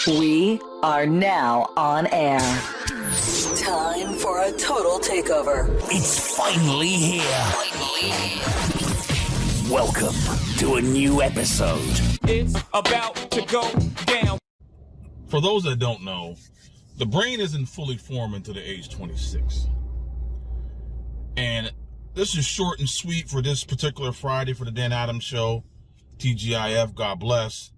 We are now on air. Time for a total takeover. It's finally here. Welcome to a new episode. It's about to go down. For those that don't know, the brain isn't fully formed until the age 26. And this is short and sweet for this particular Friday for the Dan Adams Show. TGIF, God bless.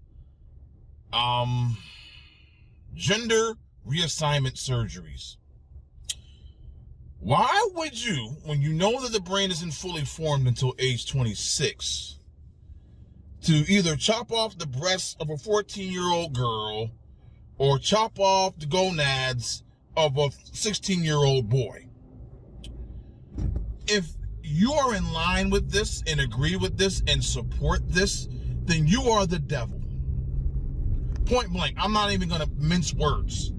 Gender reassignment surgeries. Why would you, when you know that the brain isn't fully formed until age 26, to either chop off the breasts of a 14-year-old girl or chop off the gonads of a 16-year-old boy? If you are in line with this and agree with this and support this, then you are the devil. Point blank. I'm not even going to mince words.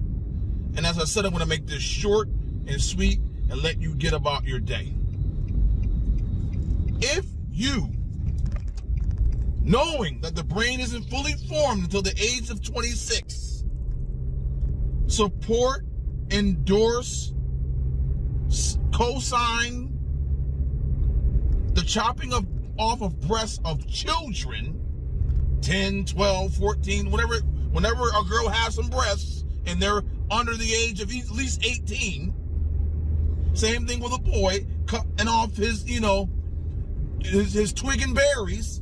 And as I said, I'm going to make this short and sweet and let you get about your day. If you, knowing that the brain isn't fully formed until the age of 26, support, endorse, co-sign the chopping off of breasts of children, 10, 12, 14, whenever a girl has some breasts and they're under the age of at least 18, same thing with a boy, cutting off his, his twig and berries,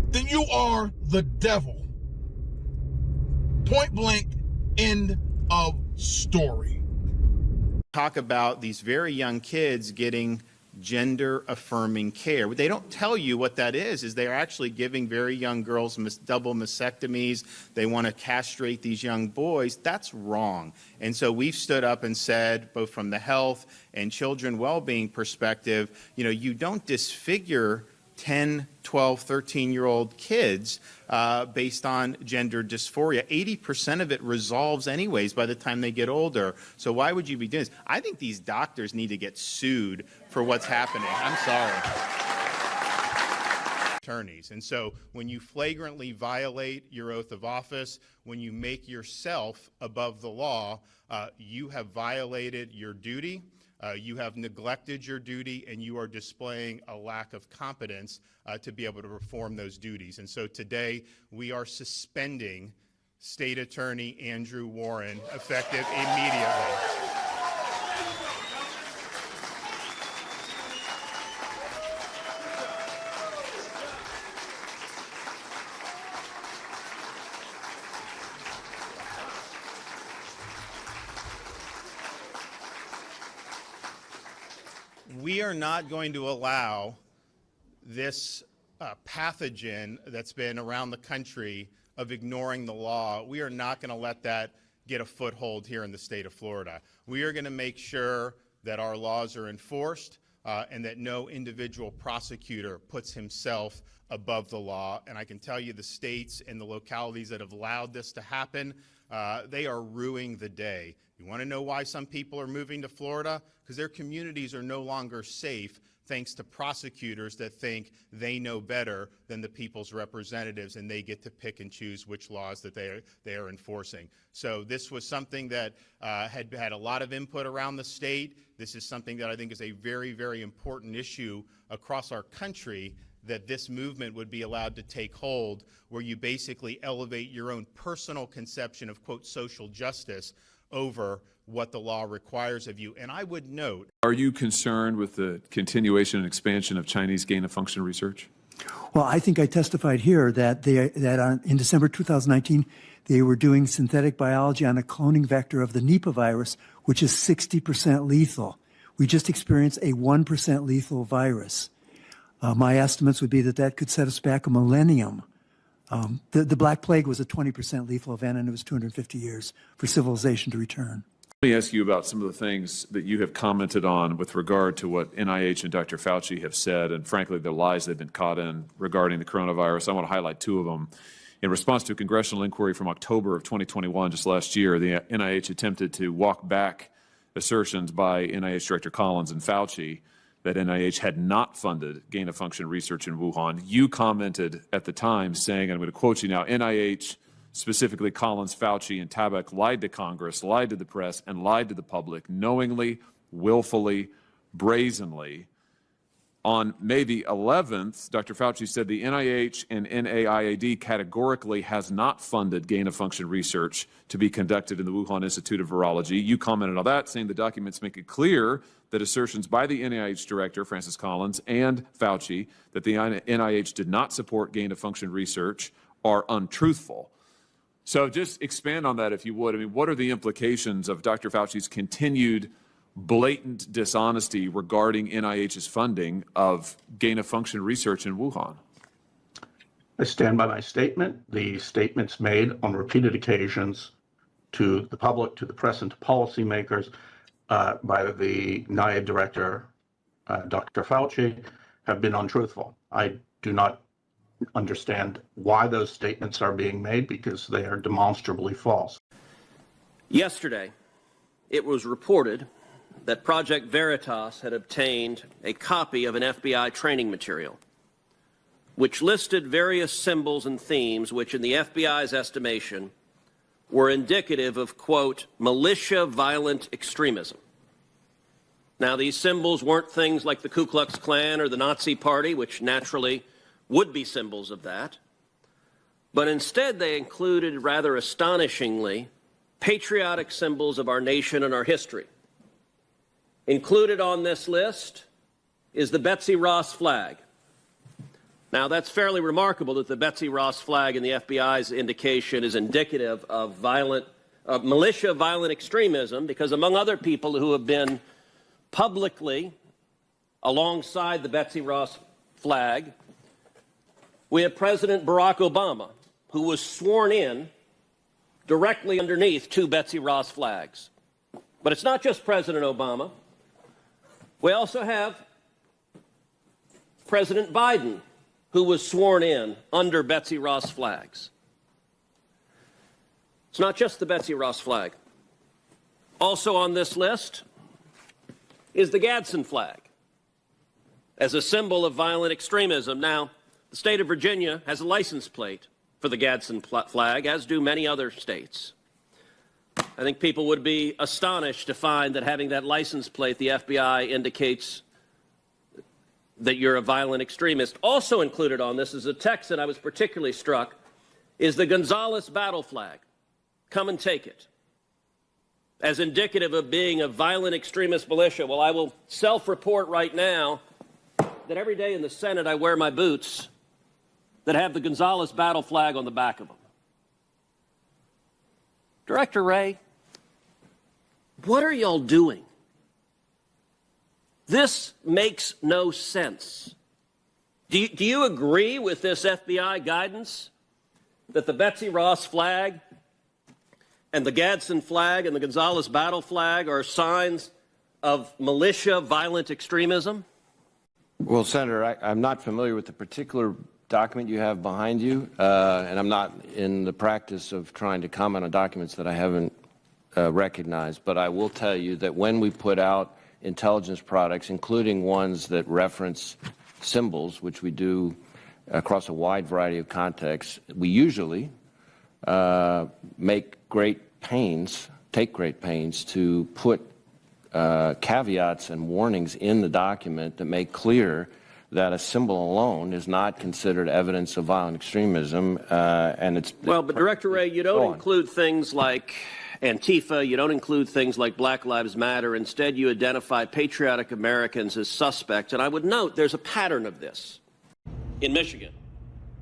then you are the devil. Point blank, end of story. Talk about these very young kids getting gender affirming care. What they don't tell you what that is they're actually giving very young girls double mastectomies. They want to castrate these young boys. That's wrong. And so we've stood up and said, both from the health and children well-being perspective, you don't disfigure 10, 12, 13-year-old kids based on gender dysphoria. 80% of it resolves anyways by the time they get older. So why would you be doing this? I think these doctors need to get sued for what's happening. I'm sorry. Attorneys. And so when you flagrantly violate your oath of office, when you make yourself above the law, you have violated your duty. You have neglected your duty, and you are displaying a lack of competence to be able to perform those duties. And so today we are suspending State Attorney Andrew Warren effective immediately. We are not going to allow this pathogen that's been around the country of ignoring the law. We are not going to let that get a foothold here in the state of Florida. We are going to make sure that our laws are enforced and that no individual prosecutor puts himself above the law. And I can tell you the states and the localities that have allowed this to happen, they are ruining the day. You want to know why some people are moving to Florida? Because their communities are no longer safe thanks to prosecutors that think they know better than the people's representatives, and they get to pick and choose which laws that they are enforcing. So this was something that had a lot of input around the state. This is something that I think is a very, very important issue across our country, that this movement would be allowed to take hold, where you basically elevate your own personal conception of, quote, social justice over what the law requires of you. And I would note— Are you concerned with the continuation and expansion of Chinese gain-of-function research? Well, I think I testified here that in December 2019, they were doing synthetic biology on a cloning vector of the Nipah virus, which is 60% lethal. We just experienced a 1% lethal virus. My estimates would be that could set us back a millennium. The Black Plague was a 20% lethal event, and it was 250 years for civilization to return. Let me ask you about some of the things that you have commented on with regard to what NIH and Dr. Fauci have said, and frankly, the lies they've been caught in regarding the coronavirus. I want to highlight two of them. In response to a congressional inquiry from October of 2021, just last year, the NIH attempted to walk back assertions by NIH Director Collins and Fauci that NIH had not funded gain-of-function research in Wuhan. You commented at the time saying, and I'm going to quote you now, NIH, specifically Collins, Fauci, and Tabak, lied to Congress, lied to the press, and lied to the public knowingly, willfully, brazenly. On May the 11th, Dr. Fauci said the NIH and NIAID categorically has not funded gain-of-function research to be conducted in the Wuhan Institute of Virology. You commented on that, saying the documents make it clear that assertions by the NIH director, Francis Collins, and Fauci that the NIH did not support gain-of-function research are untruthful. So just expand on that, if you would. I mean, what are the implications of Dr. Fauci's continued blatant dishonesty regarding NIH's funding of gain-of-function research in Wuhan? I stand by my statement. The statements made on repeated occasions to the public, to the press, and to policymakers by the NIAID director, Dr. Fauci, have been untruthful. I do not understand why those statements are being made, because they are demonstrably false. Yesterday, it was reported that Project Veritas had obtained a copy of an FBI training material, which listed various symbols and themes which, in the FBI's estimation, were indicative of, quote, militia violent extremism. Now, these symbols weren't things like the Ku Klux Klan or the Nazi Party, which naturally would be symbols of that, but instead they included, rather astonishingly, patriotic symbols of our nation and our history. Included on this list is the Betsy Ross flag. Now, that's fairly remarkable that the Betsy Ross flag in the FBI's indication is indicative of militia violent extremism, because among other people who have been publicly alongside the Betsy Ross flag, we have President Barack Obama, who was sworn in directly underneath two Betsy Ross flags. But it's not just President Obama. We also have President Biden, who was sworn in under Betsy Ross flags. It's not just the Betsy Ross flag. Also on this list is the Gadsden flag as a symbol of violent extremism. Now, the state of Virginia has a license plate for the Gadsden flag, as do many other states. I think people would be astonished to find that having that license plate, the FBI indicates that you're a violent extremist. Also included on this is a text that I was particularly struck, is the Gonzales battle flag. Come and take it. As indicative of being a violent extremist militia. Well, I will self-report right now that every day in the Senate I wear my boots that have the Gonzales battle flag on the back of them. Director Wray, what are y'all doing? This makes no sense. Do you agree with this FBI guidance that the Betsy Ross flag and the Gadsden flag and the Gonzales battle flag are signs of militia violent extremism? Well, Senator, I'm not familiar with the particular document you have behind you, and I'm not in the practice of trying to comment on documents that I haven't recognized, but I will tell you that when we put out intelligence products, including ones that reference symbols, which we do across a wide variety of contexts, we usually take great pains to put caveats and warnings in the document that make clear that a symbol alone is not considered evidence of violent extremism, and it's... Well, but Director Wray, you don't include things like Antifa, you don't include things like Black Lives Matter. Instead, you identify patriotic Americans as suspects. And I would note there's a pattern of this in Michigan.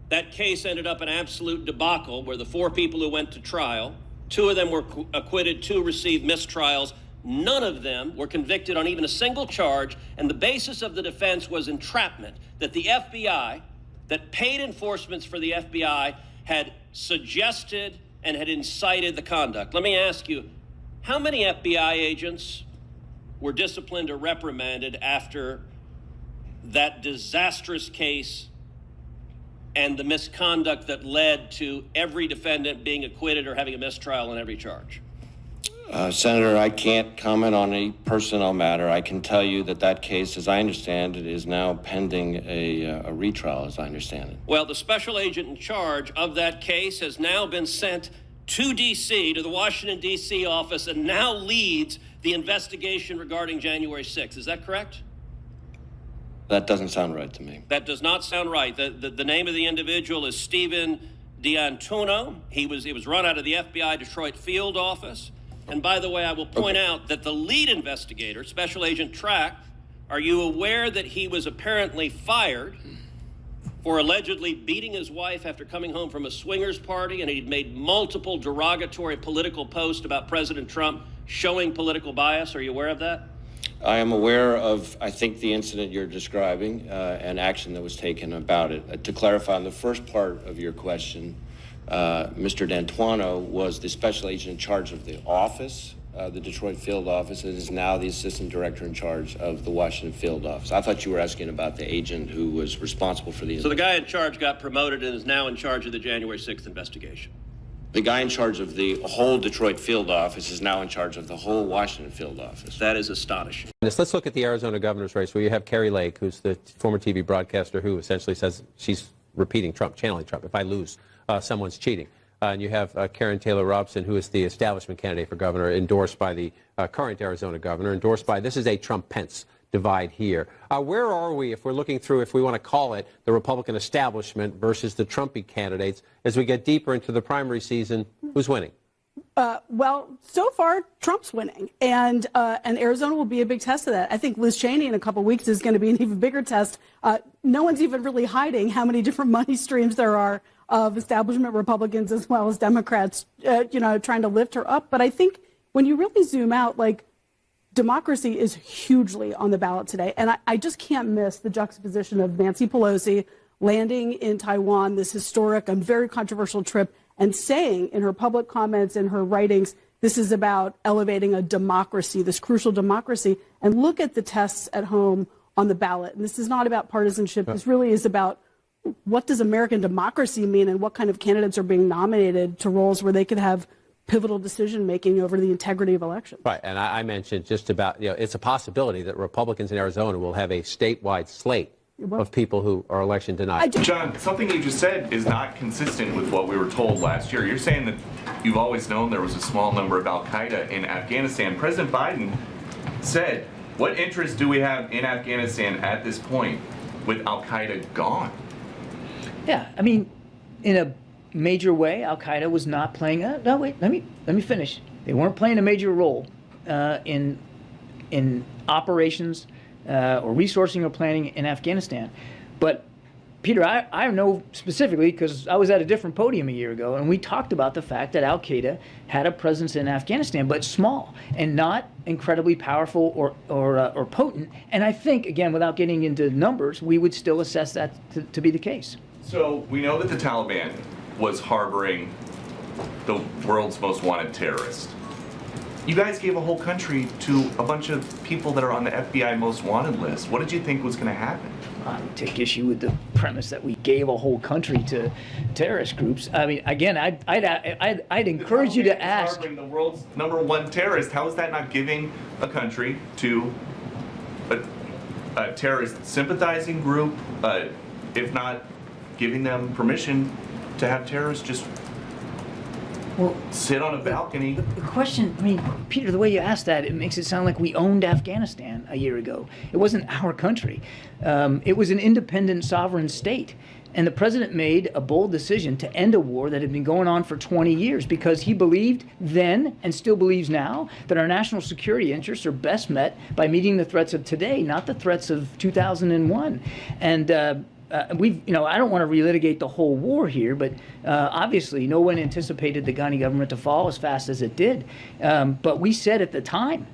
That case ended up an absolute debacle where the 4 people who went to trial, 2 of them were acquitted, 2 received mistrials. None of them were convicted on even a single charge, and the basis of the defense was entrapment, that the FBI, that paid enforcements for the FBI, had suggested and had incited the conduct. Let me ask you, how many FBI agents were disciplined or reprimanded after that disastrous case and the misconduct that led to every defendant being acquitted or having a mistrial on every charge? Senator, I can't comment on a personnel matter. I can tell you that that case, as I understand it, is now pending a retrial, as I understand it. Well, the special agent in charge of that case has now been sent to D.C., to the Washington, D.C. office, and now leads the investigation regarding January 6th. Is that correct? That doesn't sound right to me. That does not sound right. The name of the individual is Stephen D'Antuono. It was run out of the FBI Detroit field office. And by the way, I will point out that the lead investigator, Special Agent Track, are you aware that he was apparently fired for allegedly beating his wife after coming home from a swingers party, and he'd made multiple derogatory political posts about President Trump showing political bias? Are you aware of that? I am aware of, I think, the incident you're describing and action that was taken about it. To clarify on the first part of your question, Mr. D'Antuono was the special agent in charge of the office, the Detroit field office, and is now the assistant director in charge of the Washington field office. I thought you were asking about the agent who was responsible for the... So the guy in charge got promoted and is now in charge of the January 6th investigation. The guy in charge of the whole Detroit field office is now in charge of the whole Washington field office. That is astonishing. Let's look at the Arizona governor's race, where you have Kari Lake, who's the former TV broadcaster who essentially says she's repeating Trump, channeling Trump. If I lose, someone's cheating. And you have Karen Taylor Robson, who is the establishment candidate for governor, endorsed by the current Arizona governor, endorsed by, this is a Trump-Pence divide here. Where are we, if we're looking through, if we want to call it, the Republican establishment versus the Trumpy candidates, as we get deeper into the primary season? Who's winning? Well, so far, Trump's winning, and Arizona will be a big test of that. I think Liz Cheney in a couple of weeks is going to be an even bigger test. No one's even really hiding how many different money streams there are of establishment Republicans as well as Democrats, trying to lift her up. But I think when you really zoom out, democracy is hugely on the ballot today. And I just can't miss the juxtaposition of Nancy Pelosi landing in Taiwan, this historic and very controversial trip, and saying in her public comments, in her writings, this is about elevating a democracy, this crucial democracy. And look at the tests at home on the ballot. And this is not about partisanship. This really is about what does American democracy mean, and what kind of candidates are being nominated to roles where they could have pivotal decision-making over the integrity of elections. Right, and I mentioned just about, it's a possibility that Republicans in Arizona will have a statewide slate of people who are election denied. John, something you just said is not consistent with what we were told last year. You're saying that you've always known there was a small number of al-Qaeda in Afghanistan. President Biden said, what interest do we have in Afghanistan at this point with al-Qaeda gone? Yeah, I mean, in a major way, al-Qaeda was not playing no, wait, let me finish. They weren't playing a major role in operations or resourcing or planning in Afghanistan. But Peter, I know specifically because I was at a different podium a year ago, and we talked about the fact that al-Qaeda had a presence in Afghanistan, but small and not incredibly powerful or potent. And I think, again, without getting into numbers, we would still assess that to be the case. So we know that the Taliban was harboring the world's most wanted terrorist. You guys gave a whole country to a bunch of people that are on the FBI most wanted list. What did you think was going to happen? I would take issue with the premise that we gave a whole country to terrorist groups. I mean, again, I'd encourage you to ask. Harboring the world's #1 terrorist. How is that not giving a country to a terrorist sympathizing group, if not giving them permission to have terrorists just sit on a balcony? The question, I mean, Peter, the way you asked that, it makes it sound like we owned Afghanistan a year ago. It wasn't our country. It was an independent sovereign state. And the president made a bold decision to end a war that had been going on for 20 years because he believed then, and still believes now, that our national security interests are best met by meeting the threats of today, not the threats of 2001. And I don't want to relitigate the whole war here, but obviously no one anticipated the Ghani government to fall as fast as it did. But we said at the time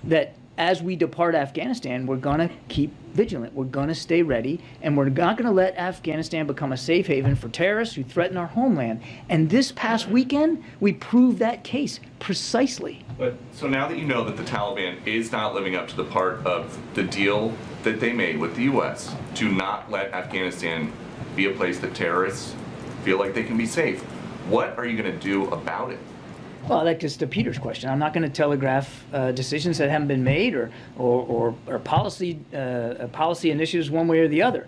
that as we depart Afghanistan, we're going to keep vigilant. We're going to stay ready, and we're not going to let Afghanistan become a safe haven for terrorists who threaten our homeland. And this past weekend, we proved that case precisely. But so now that you know that the Taliban is not living up to the part of the deal that they made with the U.S. to not let Afghanistan be a place that terrorists feel like they can be safe, what are you going to do about it? Well, that gets to Peter's question. I'm not going to telegraph decisions that haven't been made or policy initiatives one way or the other.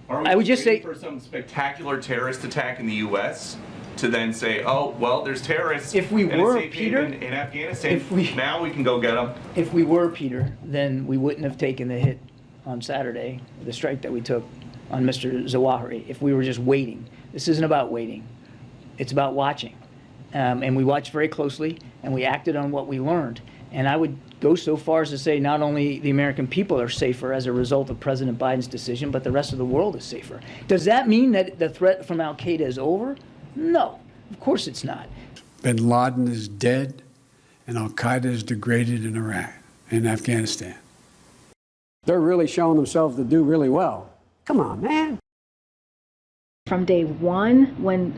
I would just say for some spectacular terrorist attack in the U.S. to then say, oh, well, there's terrorists. If we were, Peter, in Afghanistan, now we can go get them. If we were, Peter, then we wouldn't have taken the hit on Saturday, the strike that we took on Mr. Zawahiri, if we were just waiting. This isn't about waiting. It's about watching. And we watched very closely, and we acted on what we learned. And I would go so far as to say not only the American people are safer as a result of President Biden's decision, but the rest of the world is safer. Does that mean that the threat from al-Qaeda is over? No, of course it's not. Bin Laden is dead, and al-Qaeda is degraded in Iraq and Afghanistan. They're really showing themselves to do really well. Come on, man. From day one, when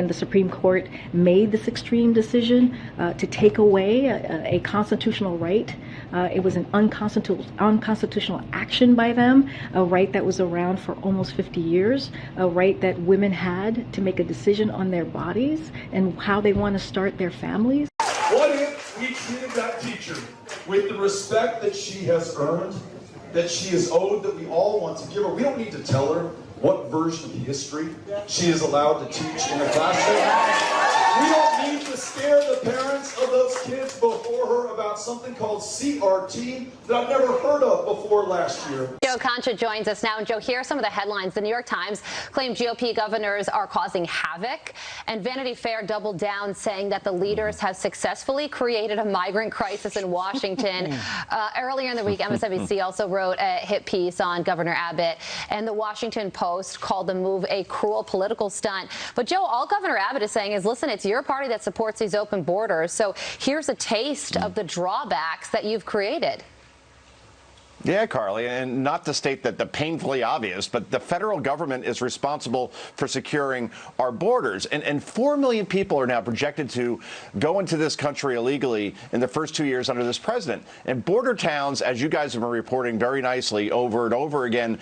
the Supreme Court made this extreme decision to take away a constitutional right, it was an unconstitutional action by them, a right that was around for almost 50 years, a right that women had to make a decision on their bodies and how they want to start their families. What if we treated that teacher with the respect that she has earned, that she is owed, that we all want to give her? We don't need to tell her what version of history she is allowed to teach in the classroom. We don't need to scare the parents of those kids before her about something called CRT that I've never heard of before last year. Joe Concha joins us now. And Joe, here are some of the headlines. The New York Times claimed GOP governors are causing havoc, and Vanity Fair doubled down, saying that the leaders have successfully created a migrant crisis in Washington. Earlier in the week, MSNBC also wrote a hit piece on Governor Abbott, and the Washington Post called the move a cruel political stunt. But Joe, all Governor Abbott is saying is, listen, it's your party that supports these open borders, so here's a taste of the drawbacks that you've created. Yeah, Carly, and not to state that the painfully obvious, but the federal government is responsible for securing our borders. And 4 million people are now projected to go into this country illegally in the first 2 years under this president. And border towns, as you guys have been reporting very nicely over and over again,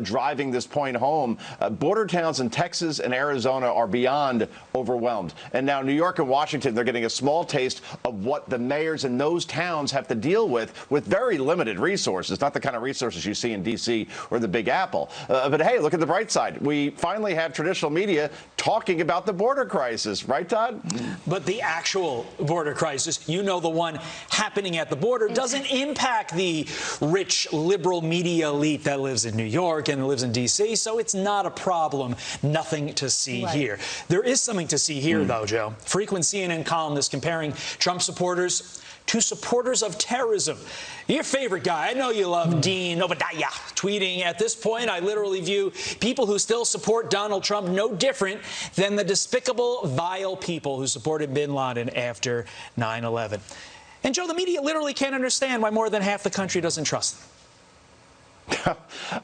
driving this point home, border towns in Texas and Arizona are beyond overwhelmed. And now New York and Washington, they're getting a small taste of what the mayors in those towns have to deal with very limited resources. Not the kind of resources you see in D.C. or the Big Apple. But hey, look at the bright side. We finally have traditional media talking about the border crisis. Right, Todd? But the actual border crisis, you know, the one happening at the border, doesn't impact the rich liberal media elite that lives in New York and lives in D.C., so it's not a problem. Nothing to see here. There is something to see here, though, Joe. Frequent CNN columnist comparing Trump supporters to supporters of terrorism. Your favorite guy, I know you love Dean Obadiah, tweeting, at this point, I literally view people who still support Donald Trump no different than the despicable, vile people who supported bin Laden after 9/11. And Joe, the media literally can't understand why more than half the country doesn't trust them.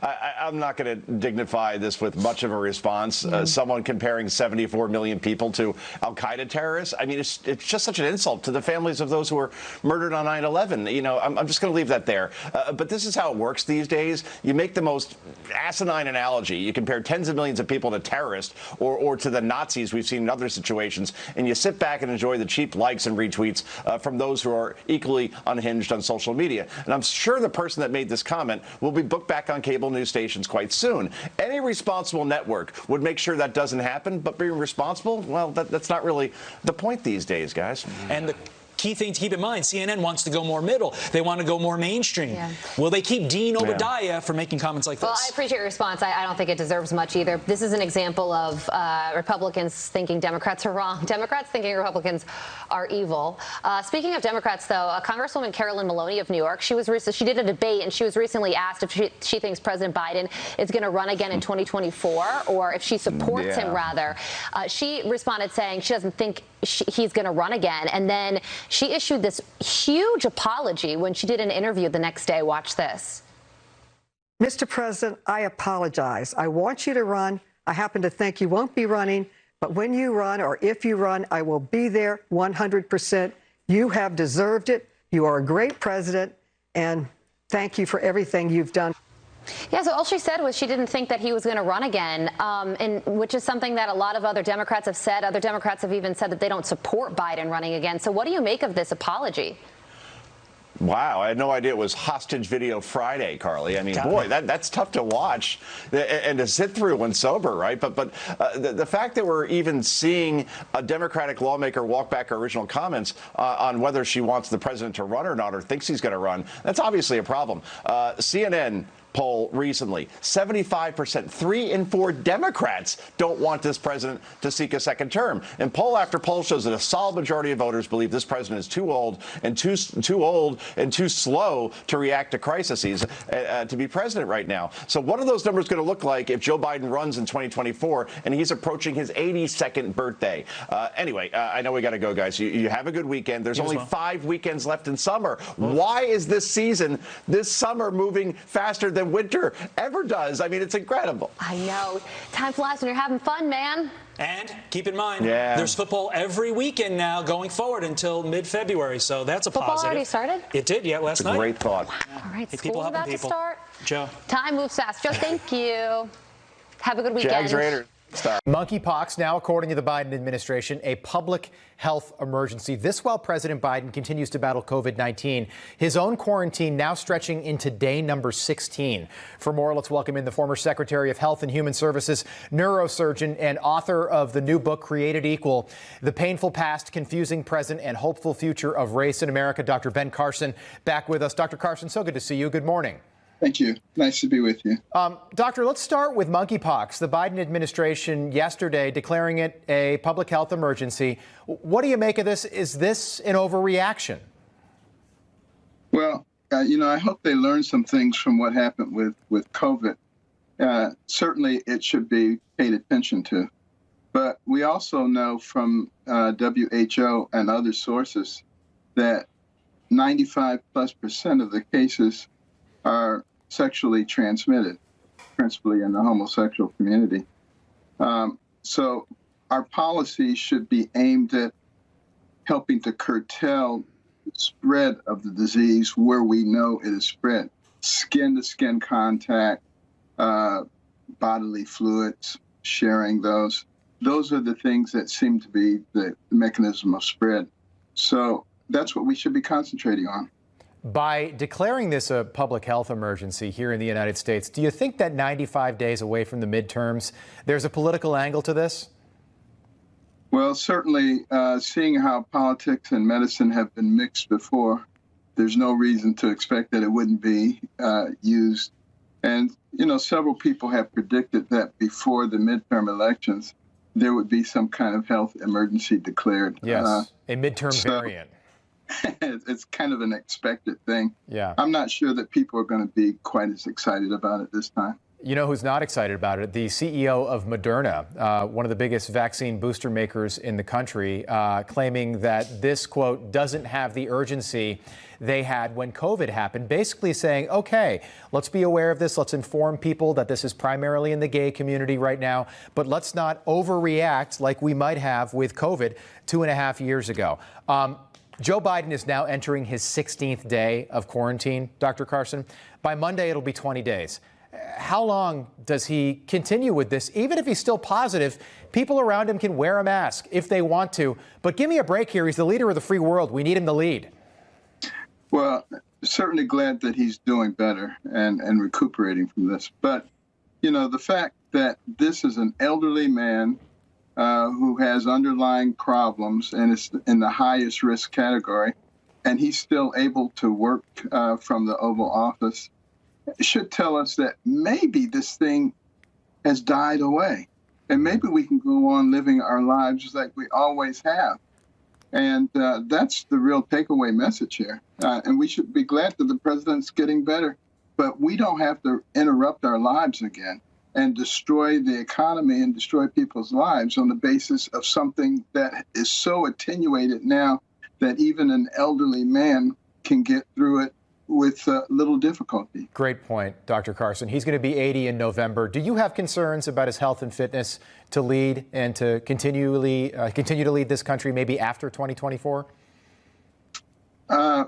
I'm not going to dignify this with much of a response. Someone comparing 74 million people to al-Qaeda terrorists. I mean, it's just such an insult to the families of those who were murdered on 9/11. You know, I'm just going to leave that there. But this is how it works these days. You make the most asinine analogy. You compare tens of millions of people to terrorists or to the Nazis we've seen in other situations, and you sit back and enjoy the cheap likes and retweets from those who are equally unhinged on social media. And I'm sure the person that made this comment will be booked back on cable news stations quite soon. Any responsible network would make sure that doesn't happen, but being responsible, well, that's not really the point these days, guys. And the key thing to keep in mind, CNN wants to go more middle. They want to go more mainstream. Yeah. Will they keep Dean Obadiah from making comments like this? Well, I appreciate your response. I don't think it deserves much either. This is an example of Republicans thinking Democrats are wrong. Democrats thinking Republicans are evil. Speaking of Democrats, though, Congresswoman Carolyn Maloney of New York, she did a debate, and she was recently asked if she thinks President Biden is going to run again in 2024, or if she supports him, rather. She responded saying she doesn't think he's going to run again. And then she issued this huge apology when she did an interview the next day. Watch this. Mr. President, I apologize. I want you to run. I happen to think you won't be running, but when you run, or if you run, I will be there 100%. You have deserved it. You are a great president, and thank you for everything you've done. Yeah, so all she said was she didn't think that he was going to run again, and which is something that a lot of other Democrats have said. Other Democrats have even said that they don't support Biden running again. So what do you make of this apology? Wow, I had no idea it was Hostage Video Friday, Carly. I mean, boy, that's tough to watch and to sit through when sober, right? But the fact that we're even seeing a Democratic lawmaker walk back her original comments on whether she wants the president to run or not, or thinks he's going to run, that's obviously a problem. CNN poll recently, 75%, 3 in 4 Democrats don't want this president to seek a second term. And poll after poll shows that a solid majority of voters believe this president is too old and too slow to react to crises to be president right now. So what are those numbers going to look like if Joe Biden runs in 2024 and he's approaching his 82nd birthday? Anyway, I know we got to go, guys. You have a good weekend. There's only 5 weekends left in summer. Why is this summer moving faster than winter ever does? I mean, it's incredible. I know. Time flies when you're having fun, man. And keep in mind, there's football every weekend now going forward until mid-February, so that's a positive. Football already started? It did, last night. Great thought. All right, Hey, school's about to start. Joe. Time moves fast. Joe, thank you. Have a good weekend. Jags Raiders. Monkeypox now, according to the Biden administration, a public health emergency. This while President Biden continues to battle COVID-19. His own quarantine now stretching into day number 16. For more, let's welcome in the former Secretary of Health and Human Services, neurosurgeon, and author of the new book, Created Equal, The Painful Past, Confusing Present, and Hopeful Future of Race in America. Dr. Ben Carson back with us. Dr. Carson, so good to see you. Good morning. Thank you. Nice to be with you. Doctor, let's start with monkeypox. The Biden administration yesterday declaring it a public health emergency. What do you make of this? Is this an overreaction? Well, I hope they learned some things from what happened with COVID. Certainly, it should be paid attention to. But we also know from WHO and other sources that 95+% of the cases are sexually transmitted, principally in the homosexual community. So our policy should be aimed at helping to curtail the spread of the disease where we know it is spread. Skin-to-skin contact, bodily fluids, sharing those. Those are the things that seem to be the mechanism of spread. So that's what we should be concentrating on. By declaring this a public health emergency here in the United States, do you think that 95 days away from the midterms, there's a political angle to this? Well, certainly, seeing how politics and medicine have been mixed before, there's no reason to expect that it wouldn't be used. And, several people have predicted that before the midterm elections, there would be some kind of health emergency declared. Yes, a midterm variant. It's kind of an expected thing. Yeah. I'm not sure that people are going to be quite as excited about it this time. You know who's not excited about it? The CEO of Moderna, one of the biggest vaccine booster makers in the country, claiming that this, quote, doesn't have the urgency they had when COVID happened, basically saying, okay, let's be aware of this. Let's inform people that this is primarily in the gay community right now, but let's not overreact like we might have with COVID 2.5 years ago. Joe Biden is now entering his 16th day of quarantine, Dr. Carson. By Monday, it'll be 20 days. How long does he continue with this? Even if he's still positive, people around him can wear a mask if they want to. But give me a break here. He's the leader of the free world. We need him to lead. Well, certainly glad that he's doing better and recuperating from this. But, the fact that this is an elderly man who has underlying problems and is in the highest risk category, and he's still able to work from the Oval Office, it should tell us that maybe this thing has died away, and maybe we can go on living our lives like we always have. And that's the real takeaway message here. And we should be glad that the president's getting better, but we don't have to interrupt our lives again and destroy the economy and destroy people's lives on the basis of something that is so attenuated now that even an elderly man can get through it with little difficulty. Great point, Dr. Carson. He's going to be 80 in November. Do you have concerns about his health and fitness to lead and to continue to lead this country maybe after 2024?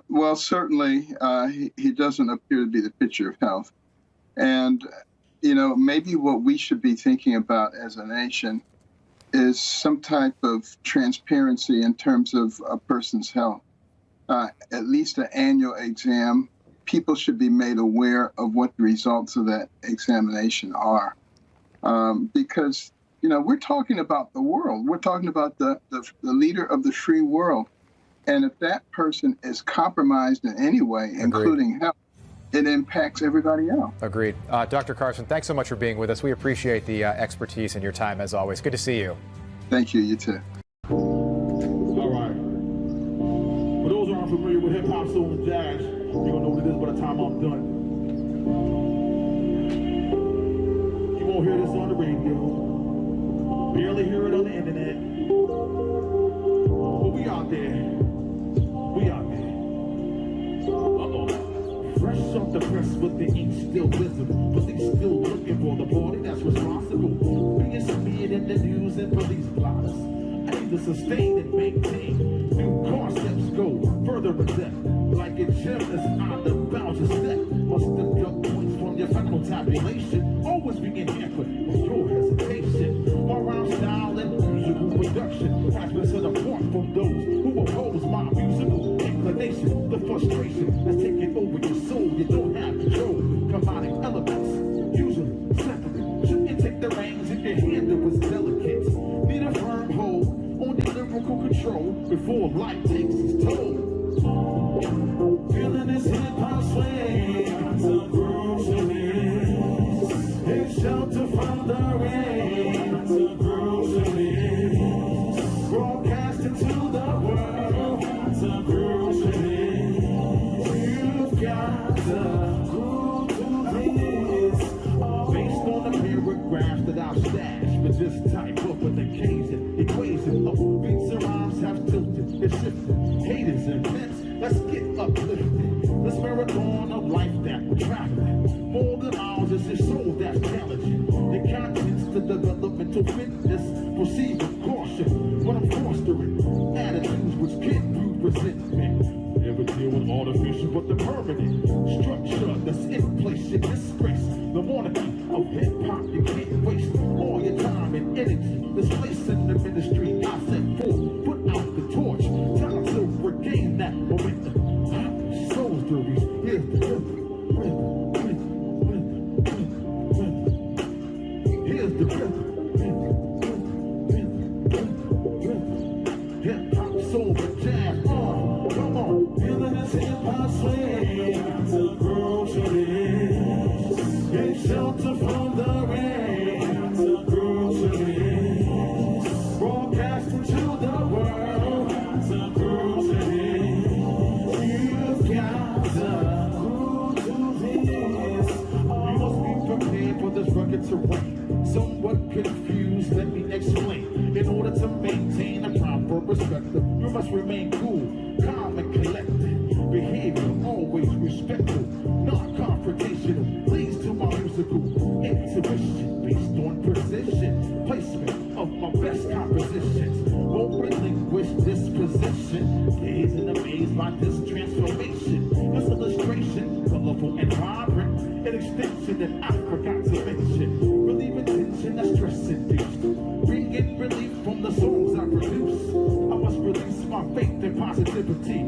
Well, certainly he doesn't appear to be the picture of health. And, maybe what we should be thinking about as a nation is some type of transparency in terms of a person's health. At least an annual exam. People should be made aware of what the results of that examination are. Because, we're talking about the world. We're talking about the leader of the free world. And if that person is compromised in any way, including health, it impacts everybody else. Agreed. Dr. Carson, thanks so much for being with us. We appreciate the expertise and your time, as always. Good to see you. Thank you. You too. All right. For those who aren't familiar with hip hop, soul, and jazz, you're going to know what it is by the time I'm done. You won't hear this on the radio. Barely hear it on the internet. But we out there. We out there. Uh-oh. Fresh off the press with the ink still visible. Police still looking for the party that's responsible. Being smeared in the news and police blotters. Aim to sustain and maintain. New concepts go further in depth. Like a gym is on the bounce to step. Must deduct points from your final tabulation. Always being hampered with your hesitation. Around style and musical production has been set apart from those who oppose my musical inclination. The frustration that's taking over your soul. You don't have control. Combining elements, usually separate. Shouldn't take the reins in your hand that was delicate. Need a firm hold on the lyrical control before life takes its toll. Feeling this hip-hop swing, some grooves in it. It's shelter from the rain, some grooves in it. Broadcasting to the world, some grooves in it. You've got to groove to this. Based on the paragraphs that I've stashed, but just type up an occasion, equation of beats and rhymes have tilted, it's shifted. Haters and fence, let's get uplifted. This marathon of life that we're traveling. More than ours is your soul that's challenging. Your conscience to developmental fitness. Proceed with caution when I'm fostering attitudes which can breed resentment. Never deal with artificial but the permanent structure that's in place in disgrace. The monarchy of hip-hop, you can't waste all your time and energy. This place in the ministry I set forth, put out the torch. Time to regain that momentum. Soul stories, here's the rhythm. Here's the rhythm. Hip-hop, soul, and jazz, come on. Feeling this hip-hop swing, to groove to this. Get shelter from the rain, to groove to this. Broadcasting to the world, to groove to this. You've got to groove to this. You must be prepared for this rugged terrain. Somewhat confused, let me explain. In order to maintain a proper perspective, you must remain cool, calm, and collected. Behavior always respectful, non-confrontational. Leads to my musical intuition based on precision. Placement of my best compositions. Won't relinquish this position. Gaze and amazed by this transformation. This illustration, colorful and vibrant. An extension that I forgot to mention. Relieving tension that's stress-induced. Bringing relief from the songs I produce. I must release my faith and positivity.